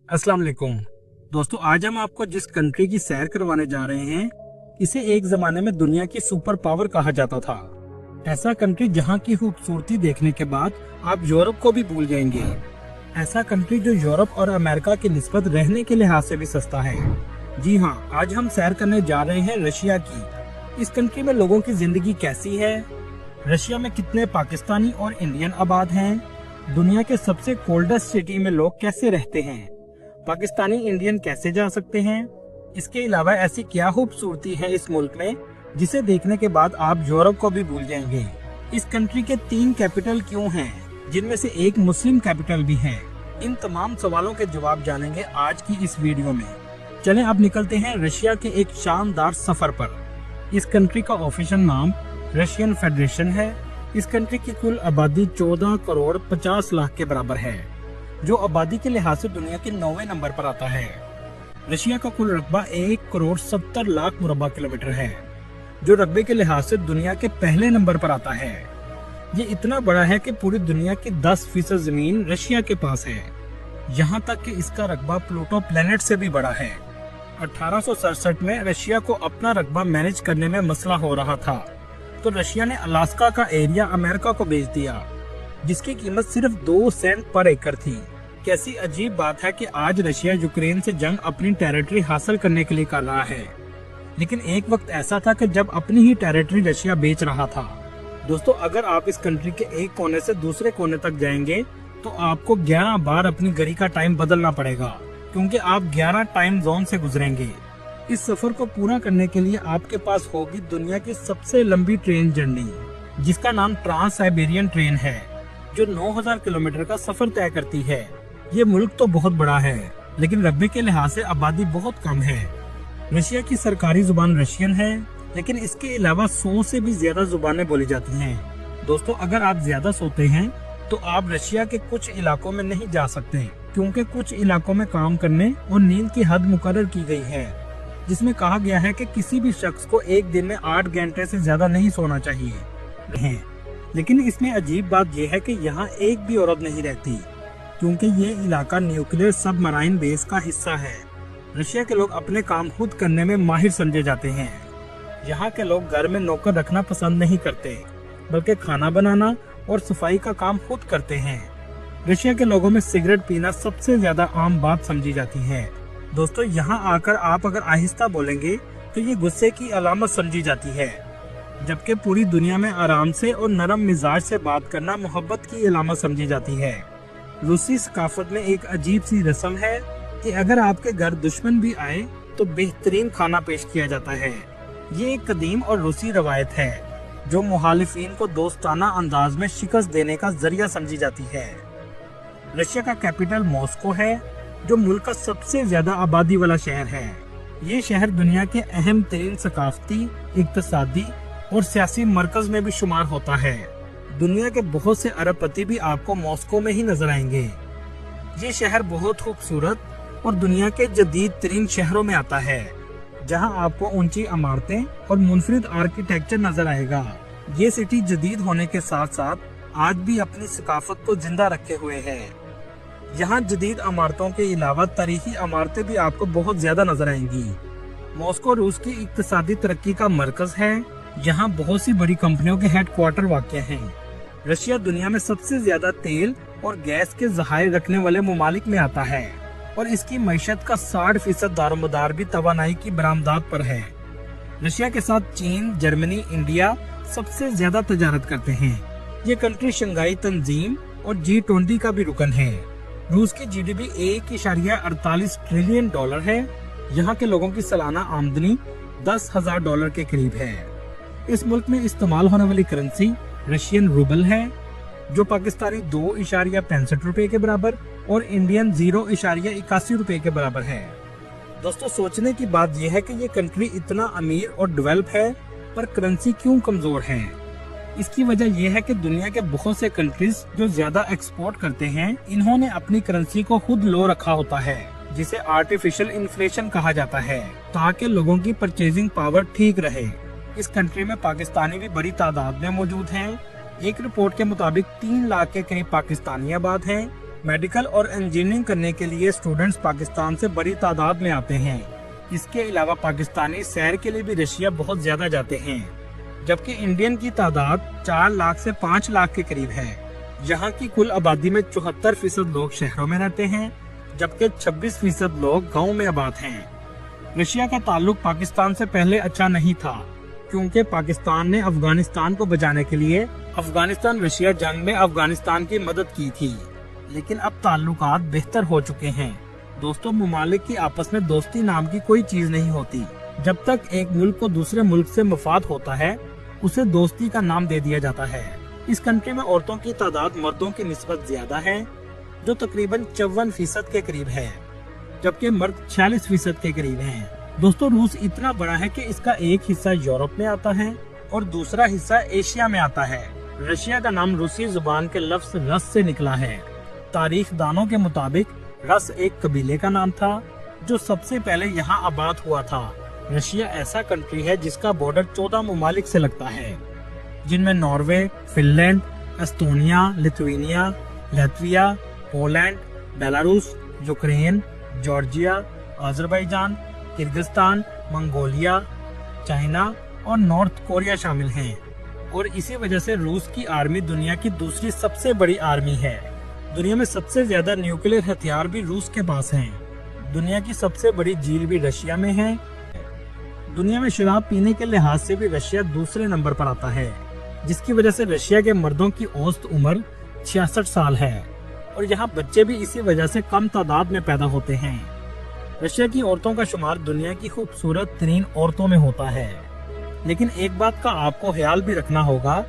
अस्सलाम वालेकुम दोस्तों, आज हम आपको जिस कंट्री की सैर करवाने जा रहे हैं, इसे एक जमाने में दुनिया की सुपर पावर कहा जाता था। ऐसा कंट्री जहां की खूबसूरती देखने के बाद आप यूरोप को भी भूल जाएंगे। ऐसा कंट्री जो यूरोप और अमेरिका की निस्बत रहने के लिहाज से भी सस्ता है। जी हाँ, आज हम सैर करने जा रहे हैं रशिया की। इस कंट्री में लोगों की जिंदगी कैसी है, रशिया में कितने पाकिस्तानी और इंडियन आबाद हैं, दुनिया के सबसे कोल्डेस्ट सिटी में लोग कैसे रहते हैं, पाकिस्तानी इंडियन कैसे जा सकते हैं, इसके अलावा ऐसी क्या खूबसूरती है इस मुल्क में जिसे देखने के बाद आप यूरोप को भी भूल जाएंगे। इस कंट्री के 3 कैपिटल क्यों हैं, जिनमें से एक मुस्लिम कैपिटल भी है। इन तमाम सवालों के जवाब जानेंगे आज की इस वीडियो में। चलें अब निकलते हैं रशिया के एक शानदार सफर पर। इस कंट्री का ऑफिशियल नाम रशियन फेडरेशन है। इस कंट्री की कुल आबादी 14 करोड़ 50 लाख के बराबर है, जो आबादी के लिहाज से दुनिया के 9वें नंबर पर आता है। रशिया का कुल रकबा 1 करोड़ 70 लाख मुरब्बा किलोमीटर है, जो रकबे के लिहाज से दुनिया के पहले नंबर पर आता है। ये इतना बड़ा है कि पूरी दुनिया की 10% जमीन रशिया के पास है। यहाँ तक कि इसका रकबा प्लूटो प्लेनेट से भी बड़ा है। 1867 में रशिया को अपना रकबा मैनेज करने में मसला हो रहा था, तो रशिया ने अलास्का का एरिया अमेरिका को बेच दिया, जिसकी कीमत सिर्फ 2 सेंट पर एकड़ थी। कैसी अजीब बात है कि आज रशिया यूक्रेन से जंग अपनी टेरिटरी हासिल करने के लिए कर रहा है, लेकिन एक वक्त ऐसा था कि जब अपनी ही टेरिटरी रशिया बेच रहा था। दोस्तों, अगर आप इस कंट्री के एक कोने से दूसरे कोने तक जाएंगे तो आपको 11 बार अपनी घड़ी का टाइम बदलना पड़ेगा, क्योंकि आप 11 टाइम जोन से गुजरेंगे। इस सफर को पूरा करने के लिए आपके पास होगी दुनिया की सबसे लंबी ट्रेन जर्नी, जिसका नाम ट्रांस साइबेरियन ट्रेन है, जो 9000 किलोमीटर का सफर तय करती है। ये मुल्क तो बहुत बड़ा है, लेकिन रकबे के लिहाज से आबादी बहुत कम है। रशिया की सरकारी जुबान रशियन है, लेकिन इसके अलावा 100 से भी ज्यादा जुबानें बोली जाती हैं। दोस्तों, अगर आप ज्यादा सोते हैं तो आप रशिया के कुछ इलाकों में नहीं जा सकते, क्योंकि कुछ इलाकों में काम करने और नींद की हद मुकर्रर की गई है, जिसमें कहा गया है कि किसी भी शख्स को एक दिन में 8 घंटे से ज्यादा नहीं सोना चाहिए। लेकिन इसमें अजीब बात यह है कि यहाँ एक भी औरत नहीं रहती, क्योंकि ये इलाका न्यूक्लियर सबमराइन बेस का हिस्सा है। रशिया के लोग अपने काम खुद करने में माहिर समझे जाते हैं। यहाँ के लोग घर में नौकर रखना पसंद नहीं करते, बल्कि खाना बनाना और सफाई का काम खुद करते हैं। रशिया के लोगों में सिगरेट पीना सबसे ज्यादा आम बात समझी जाती है। दोस्तों, यहाँ आकर आप अगर आहिस्ता बोलेंगे तो ये गुस्से की अलामत समझी जाती है, जबकि पूरी दुनिया में आराम से और नरम मिजाज से बात करना मोहब्बत की अलामत समझी जाती है। रूसी सकाफत में एक अजीब सी रस्म है कि अगर आपके घर दुश्मन भी आए तो बेहतरीन खाना पेश किया जाता है। ये एक कदीम और रूसी रवायत है, जो मुखालिफिन को दोस्ताना अंदाज में शिकस्त देने का जरिया समझी जाती है। रशिया का कैपिटल मॉस्को है, जो मुल्क का सबसे ज्यादा आबादी वाला शहर है। ये शहर दुनिया के अहम तरीन सकाफती, इक्तसादी और सियासी मरकज में भी शुमार होता है। दुनिया के बहुत से अरबपति भी आपको मॉस्को में ही नजर आएंगे। ये शहर बहुत खूबसूरत और दुनिया के जदीद तरीन शहरों में आता है, जहां आपको ऊंची इमारतें और मुनफरिद आर्किटेक्चर नजर आएगा। ये सिटी जदीद होने के साथ साथ आज भी अपनी सकाफत को जिंदा रखे हुए है। यहाँ जदीद इमारतों के अलावा तारीखी इमारतें भी आपको बहुत ज्यादा नजर आएंगी। मॉस्को रूस की इक्तिसादी तरक्की का मरकज है। यहाँ बहुत सी बड़ी कंपनियों के हेडक्वार्टर वाक़या हैं। रशिया दुनिया में सबसे ज्यादा तेल और गैस के ज़खायर रखने वाले ममालिक में आता है, और इसकी मईशत का 60% दारोमदार भी तवानाई की बरामदात पर है। रशिया के साथ चीन, जर्मनी, इंडिया सबसे ज्यादा तजारत करते हैं। ये कंट्री शंघाई तंजीम और G20 का भी रुकन है। रूस की GDP 1.48 ट्रिलियन डॉलर है। यहाँ के लोगों की सालाना आमदनी $10,000 के करीब है। इस मुल्क में इस्तेमाल होने वाली करेंसी रशियन रूबल है, जो पाकिस्तानी 2.65 रुपए के बराबर और इंडियन 0.81 रुपए के बराबर है। दोस्तों, सोचने की बात यह है कि ये कंट्री इतना अमीर और डेवलप है, पर करेंसी क्यों कमजोर है। इसकी वजह यह है कि दुनिया के बहुत से कंट्रीज जो ज्यादा एक्सपोर्ट करते हैं, इन्होंने अपनी करेंसी को खुद लो रखा होता है, जिसे आर्टिफिशियल इन्फ्लेशन कहा जाता है, ताकि लोगों की परचेजिंग पावर ठीक रहे। इस कंट्री में पाकिस्तानी भी बड़ी तादाद में मौजूद हैं। एक रिपोर्ट के मुताबिक 3 लाख के करीब पाकिस्तानी आबाद हैं, मेडिकल और इंजीनियरिंग करने के लिए स्टूडेंट्स पाकिस्तान से बड़ी तादाद में आते हैं। इसके अलावा पाकिस्तानी सैर के लिए भी रशिया बहुत ज्यादा जाते हैं, जबकि इंडियन की तादाद 4 लाख से 5 लाख के करीब है। यहाँ की कुल आबादी में 74% लोग शहरों में रहते हैं, जबकि 26% लोग गाँव में आबाद हैं। रशिया का ताल्लुक पाकिस्तान से पहले अच्छा नहीं था, क्योंकि पाकिस्तान ने अफगानिस्तान को बचाने के लिए अफगानिस्तान रशिया जंग में अफगानिस्तान की मदद की थी, लेकिन अब ताल्लुकात बेहतर हो चुके हैं। दोस्तों, मुमालिक की आपस में दोस्ती नाम की कोई चीज नहीं होती। जब तक एक मुल्क को दूसरे मुल्क से मफाद होता है, उसे दोस्ती का नाम दे दिया जाता है। इस कंट्री में औरतों की तादाद मर्दों की निस्बत ज्यादा है, जो तकरीबन 54% के करीब है, जबकि मर्द 46% के करीब हैं। दोस्तों, रूस इतना बड़ा है कि इसका एक हिस्सा यूरोप में आता है और दूसरा हिस्सा एशिया में आता है। रशिया का नाम रूसी जुबान के लफ्ज रस से निकला है। तारीख दानों के मुताबिक रस एक कबीले का नाम था जो सबसे पहले यहाँ आबाद हुआ था। रशिया ऐसा कंट्री है जिसका बॉर्डर 14 मुमालिक से लगता है, जिनमें Norway, Finland, Estonia, Lithuania, Latvia, Poland, Belarus, Ukraine, Georgia, Azerbaijan, Kyrgyzstan, Mongolia, China और नॉर्थ कोरिया शामिल हैं। और इसी वजह से रूस की आर्मी दुनिया की दूसरी सबसे बड़ी आर्मी है। दुनिया में सबसे ज्यादा न्यूक्लियर हथियार भी रूस के पास हैं। दुनिया की सबसे बड़ी झील भी रशिया में है। दुनिया में शराब पीने के लिहाज से भी रशिया दूसरे नंबर पर आता है, जिसकी वजह से रशिया के मर्दों की औसत उम्र 66 साल है और यहाँ बच्चे भी इसी वजह से कम तादाद में पैदा होते हैं। रशिया की औरतों का शुमार दुनिया की खूबसूरत तरीन औरतों में होता है, लेकिन एक बात का आपको ख्याल भी रखना होगा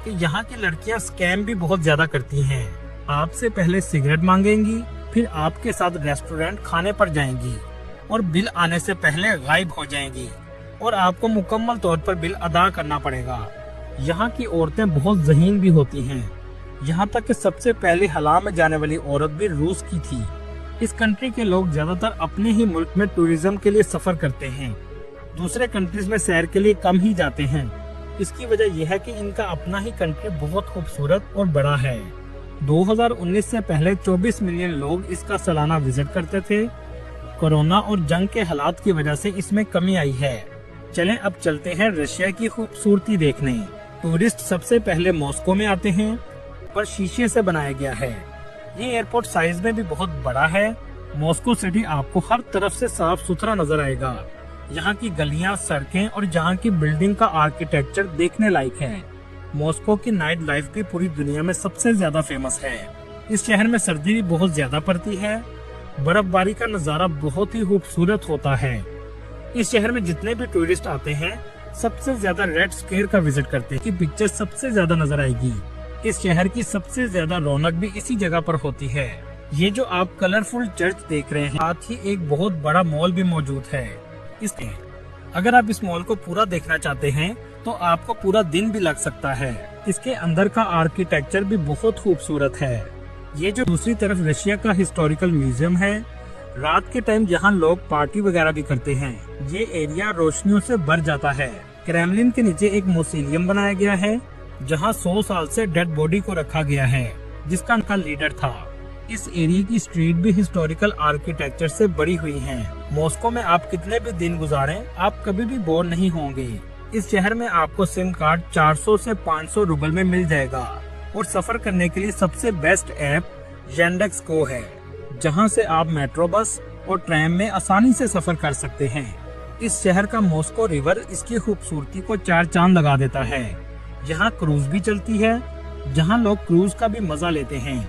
कि यहाँ की लड़कियाँ स्कैम भी बहुत ज्यादा करती हैं। आपसे पहले सिगरेट मांगेंगी, फिर आपके साथ रेस्टोरेंट खाने पर जाएंगी और बिल आने से पहले गायब हो जाएंगी और आपको मुकम्मल तौर पर बिल अदा करना पड़ेगा। यहाँ की औरतें बहुत ज़हीन भी होती हैं। यहाँ तक कि सबसे पहले हला में जाने वाली औरत भी रूस की थी। इस कंट्री के लोग ज्यादातर अपने ही मुल्क में टूरिज्म के लिए सफर करते हैं, दूसरे कंट्रीज में सैर के लिए कम ही जाते हैं। इसकी वजह यह है कि इनका अपना ही कंट्री बहुत खूबसूरत और बड़ा है। 2019 से पहले 24 मिलियन लोग इसका सालाना विजिट करते थे। कोरोना और जंग के हालात की वजह से इसमें कमी आई है। चलें अब चलते हैं रशिया की खूबसूरती देखने। टूरिस्ट सबसे पहले मॉस्को में आते हैं, पर शीशे से बनाया गया है। ये एयरपोर्ट साइज में भी बहुत बड़ा है। मॉस्को सिटी आपको हर तरफ से साफ सुथरा नजर आएगा। यहाँ की गलियाँ, सड़कें और यहाँ की बिल्डिंग का आर्किटेक्चर देखने लायक है। मॉस्को की नाइट लाइफ भी पूरी दुनिया में सबसे ज्यादा फेमस है। इस शहर में सर्दी भी बहुत ज्यादा पड़ती है। बर्फबारी का नजारा बहुत ही खूबसूरत होता है। इस शहर में जितने भी टूरिस्ट आते हैं, सबसे ज्यादा रेड स्क्वायर का विजिट करते हैं कि पिक्चर सबसे ज्यादा नजर आएगी। इस शहर की सबसे ज्यादा रौनक भी इसी जगह पर होती है। ये जो आप कलरफुल चर्च देख रहे हैं, साथ ही एक बहुत बड़ा मॉल भी मौजूद है। इसलिए अगर आप इस मॉल को पूरा देखना चाहते हैं तो आपको पूरा दिन भी लग सकता है। इसके अंदर का आर्किटेक्चर भी बहुत खूबसूरत है। ये जो दूसरी तरफ रशिया का हिस्टोरिकल म्यूजियम है, रात के टाइम यहाँ लोग पार्टी वगैरह भी करते हैं। ये एरिया रोशनियों से भर जाता है। क्रेमलिन के नीचे एक म्यूजियम बनाया गया है, जहाँ 100 साल से डेड बॉडी को रखा गया है, जिसका उनका लीडर था। इस एरिया की स्ट्रीट भी हिस्टोरिकल आर्किटेक्चर से बड़ी हुई हैं। मॉस्को में आप कितने भी दिन गुजारें, आप कभी भी बोर नहीं होंगे। इस शहर में आपको सिम कार्ड 400 से 500 रूबल में मिल जाएगा और सफर करने के लिए सबसे बेस्ट ऐप येंडेक्स गो है, जहां से आप मेट्रो, बस और ट्रेन में आसानी से सफर कर सकते हैं। इस शहर का मॉस्को रिवर इसकी खूबसूरती को 4 चांद लगा देता है। यहाँ क्रूज भी चलती है, जहाँ लोग क्रूज का भी मजा लेते हैं।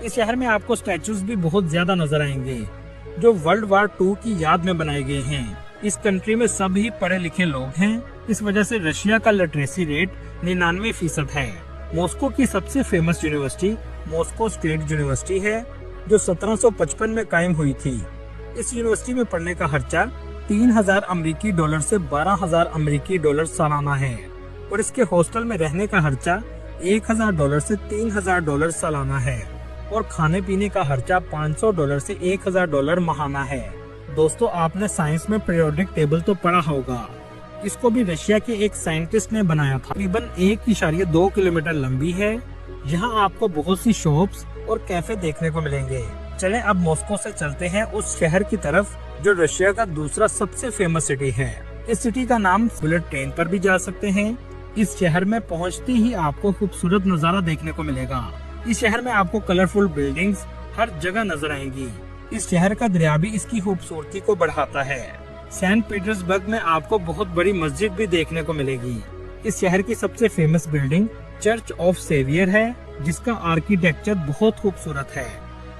इस शहर में आपको स्टैचूज भी बहुत ज्यादा नजर आएंगे, जो वर्ल्ड वार 2 की याद में बनाए गए हैं। इस कंट्री में सभी पढ़े लिखे लोग हैं। इस वजह से रशिया का लिटरेसी रेट 99% है। मॉस्को की सबसे famous university Moscow state University है, जो 1755 में कायम हुई थी। इस यूनिवर्सिटी में पढ़ने का खर्चा 3000 अमेरिकी डॉलर से 12000 अमेरिकी डॉलर सालाना है और इसके हॉस्टल में रहने का खर्चा 1000 डॉलर से 3000 डॉलर सालाना है और खाने पीने का खर्चा 500 डॉलर से 1000 डॉलर माहाना है। दोस्तों, आपने साइंस में पीरियोडिक टेबल तो पढ़ा होगा। इसको भी रशिया के एक साइंटिस्ट ने बनाया था। तकरीबन 1.2 किलोमीटर लंबी है। यहाँ आपको बहुत सी शॉप्स और कैफे देखने को मिलेंगे। चलें अब मॉस्को से चलते हैं उस शहर की तरफ जो रशिया का दूसरा सबसे फेमस सिटी है। इस सिटी का नाम बुलेट ट्रेन पर भी जा सकते हैं। इस शहर में पहुंचते ही आपको खूबसूरत नजारा देखने को मिलेगा। इस शहर में आपको कलरफुल बिल्डिंग्स हर जगह नजर आएंगी। इस शहर का दरिया भी इसकी खूबसूरती को बढ़ाता है। सेंट पीटर्सबर्ग में आपको बहुत बड़ी मस्जिद भी देखने को मिलेगी। इस शहर की सबसे famous building Church of Saviour है, जिसका आर्किटेक्चर बहुत खूबसूरत है।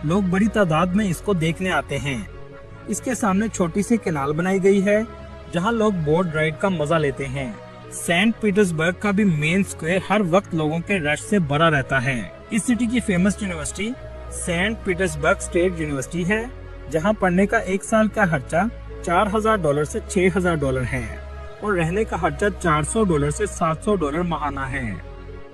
लोग बड़ी तादाद में इसको देखने आते हैं। इसके सामने छोटी सी कैनाल बनाई गई है जहां लोग बोट राइड का मजा लेते हैं। सेंट पीटर्सबर्ग का भी मेन स्क्वायर हर वक्त लोगों के रश से भरा रहता है। इस सिटी की famous university Saint Petersburg State University है, जहां पढ़ने का एक साल का खर्चा $4000 से $6000 है और रहने का खर्चा $400 से $700 महाना है।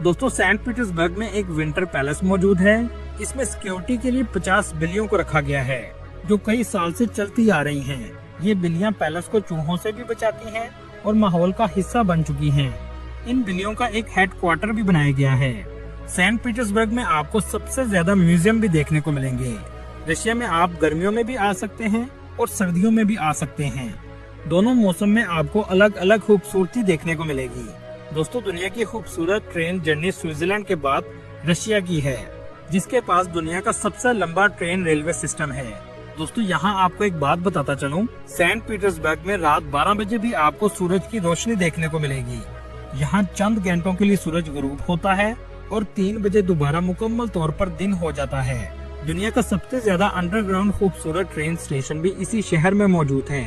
दोस्तों, सेंट पीटर्सबर्ग में एक विंटर पैलेस मौजूद है। इसमें सिक्योरिटी के लिए 50 बिल्लियों को रखा गया है जो कई साल से चलती आ रही हैं। ये बिल्लियां पैलेस को चूहों से भी बचाती हैं और माहौल का हिस्सा बन चुकी हैं। इन बिल्लियों का एक हेडक्वार्टर भी बनाया गया है। सेंट पीटर्सबर्ग में आपको सबसे ज्यादा म्यूजियम भी देखने को मिलेंगे। रशिया में आप गर्मियों में भी आ सकते हैं और सर्दियों में भी आ सकते हैं। दोनों मौसम में आपको अलग अलग खूबसूरती देखने को मिलेगी। दोस्तों, दुनिया की खूबसूरत ट्रेन जर्नी स्विट्जरलैंड के बाद रशिया की है, जिसके पास दुनिया का सबसे लंबा ट्रेन रेलवे सिस्टम है। दोस्तों, यहाँ आपको एक बात बताता चलूं, सेंट पीटर्सबर्ग में रात 12 बजे भी आपको सूरज की रोशनी देखने को मिलेगी। यहाँ चंद घंटों के लिए सूरज गुरूब होता है और 3 बजे दोबारा मुकम्मल तौर पर दिन हो जाता है। दुनिया का सबसे ज्यादा अंडरग्राउंड खूबसूरत ट्रेन स्टेशन भी इसी शहर में मौजूद है।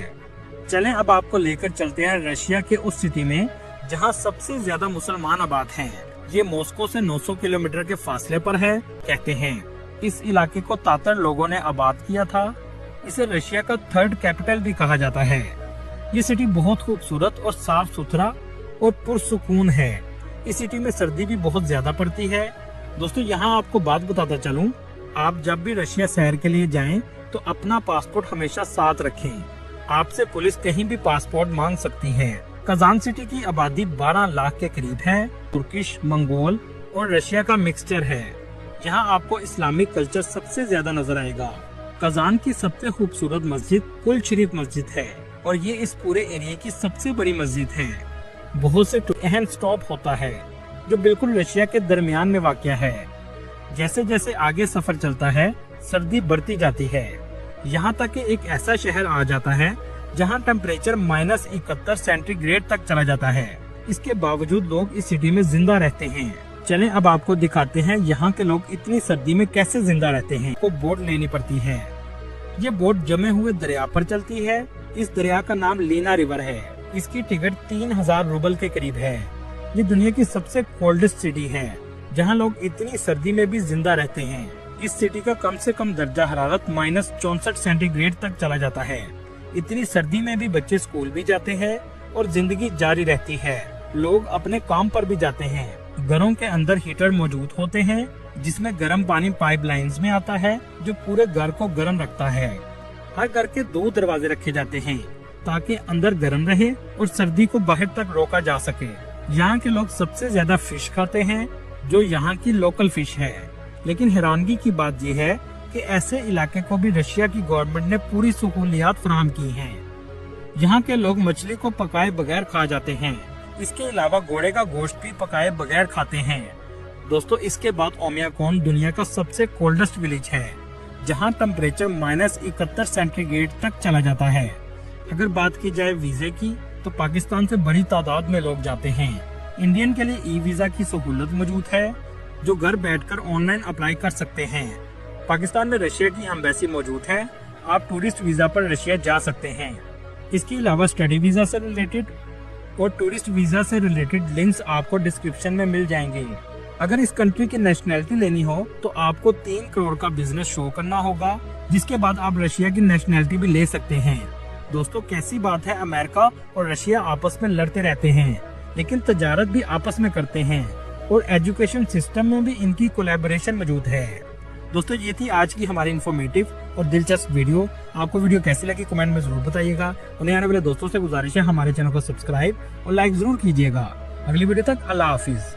चलें अब आपको लेकर चलते हैं रशिया के उस सिटी में जहाँ सबसे ज्यादा मुसलमान आबाद हैं। ये मॉस्को से 900 किलोमीटर के फासले पर है। कहते हैं इस इलाके को तातर लोगों ने आबाद किया था। इसे रशिया का 3rd कैपिटल भी कहा जाता है। ये सिटी बहुत खूबसूरत और साफ सुथरा और पुरसुकून है। इस सिटी में सर्दी भी बहुत ज्यादा पड़ती है। दोस्तों, यहाँ आपको बात बताता चलूं, आप जब भी रशिया शहर के लिए जाएं तो अपना पासपोर्ट हमेशा साथ रखें। आपसे पुलिस कहीं भी पासपोर्ट मांग सकती है। कजान सिटी की आबादी 12 लाख के करीब है। तुर्किश, मंगोल और रशिया का मिक्सचर है। यहाँ आपको इस्लामिक कल्चर सबसे ज्यादा नजर आएगा। कजान की सबसे खूबसूरत मस्जिद कुल शरीफ मस्जिद है और ये इस पूरे एरिया की सबसे बड़ी मस्जिद है। बहुत से अहम स्टॉप होता है जो बिल्कुल रशिया के दरमियान में वाक़या है। जैसे जैसे आगे सफर चलता है, सर्दी बढ़ती जाती है, यहाँ तक कि एक ऐसा शहर आ जाता है जहाँ टेम्परेचर -71 सेंटीग्रेड तक चला जाता है। इसके बावजूद लोग इस सिटी में जिंदा रहते हैं। चलें अब आपको दिखाते हैं यहाँ के लोग इतनी सर्दी में कैसे जिंदा रहते हैं। को बोट लेनी पड़ती है। ये बोट जमे हुए दरिया पर चलती है। इस दरिया का नाम लीना रिवर है। इसकी टिकट 3000 रूबल के करीब है। ये दुनिया की सबसे कोल्डेस्ट सिटी है जहाँ लोग इतनी सर्दी में भी जिंदा रहते हैं। इस सिटी का कम से कम दर्जा हरारत -64 सेंटीग्रेड तक चला जाता है। इतनी सर्दी में भी बच्चे स्कूल भी जाते हैं और जिंदगी जारी रहती है। लोग अपने काम पर भी जाते हैं। घरों के अंदर हीटर मौजूद होते हैं जिसमें गर्म पानी पाइपलाइंस में आता है जो पूरे घर को गर्म रखता है। हर घर के 2 दरवाजे रखे जाते हैं ताकि अंदर गर्म रहे और सर्दी को बाहर तक रोका जा सके। यहाँ के लोग सबसे ज्यादा फिश खाते हैं जो यहाँ की लोकल फिश है। लेकिन हैरानगी की बात यह है कि ऐसे इलाके को भी रशिया की गवर्नमेंट ने पूरी सहूलियात फराहम की हैं। यहाँ के लोग मछली को पकाए बगैर खा जाते हैं। इसके अलावा घोड़े का गोश्त भी पकाए बगैर खाते हैं। दोस्तों, इसके बाद ओमियाकोन दुनिया का सबसे कोल्डेस्ट विलेज है जहाँ टेम्परेचर -71 सेंटीग्रेड तक चला जाता है। अगर बात की जाए वीजे की तो पाकिस्तान से बड़ी तादाद में लोग जाते हैं। इंडियन के लिए ई वीजा की सहूलत मौजूद है जो घर बैठकर ऑनलाइन अप्लाई कर सकते हैं। पाकिस्तान में रशिया की एम्बेसी मौजूद है। आप टूरिस्ट वीजा पर रशिया जा सकते हैं। इसके अलावा स्टडी वीजा से रिलेटेड और टूरिस्ट वीजा से रिलेटेड लिंक्स आपको डिस्क्रिप्शन में मिल जाएंगे। अगर इस कंट्री की नेशनैलिटी लेनी हो तो आपको 3 करोड़ का बिजनेस शो करना होगा, जिसके बाद आप रशिया की नेशनैलिटी भी ले सकते हैं। दोस्तों, कैसी बात है, अमेरिका और रशिया आपस में लड़ते रहते हैं लेकिन तजारत भी आपस में करते हैं और एजुकेशन सिस्टम में भी इनकी कोलैबोरेशन मौजूद है। दोस्तों, ये थी आज की हमारी इन्फॉर्मेटिव और दिलचस्प वीडियो। आपको वीडियो कैसी लगी कमेंट में जरूर बताइएगा। उन्हें आने वाले दोस्तों से गुजारिश है हमारे चैनल को सब्सक्राइब और लाइक जरूर कीजिएगा। अगली वीडियो तक अल्लाह हाफिज।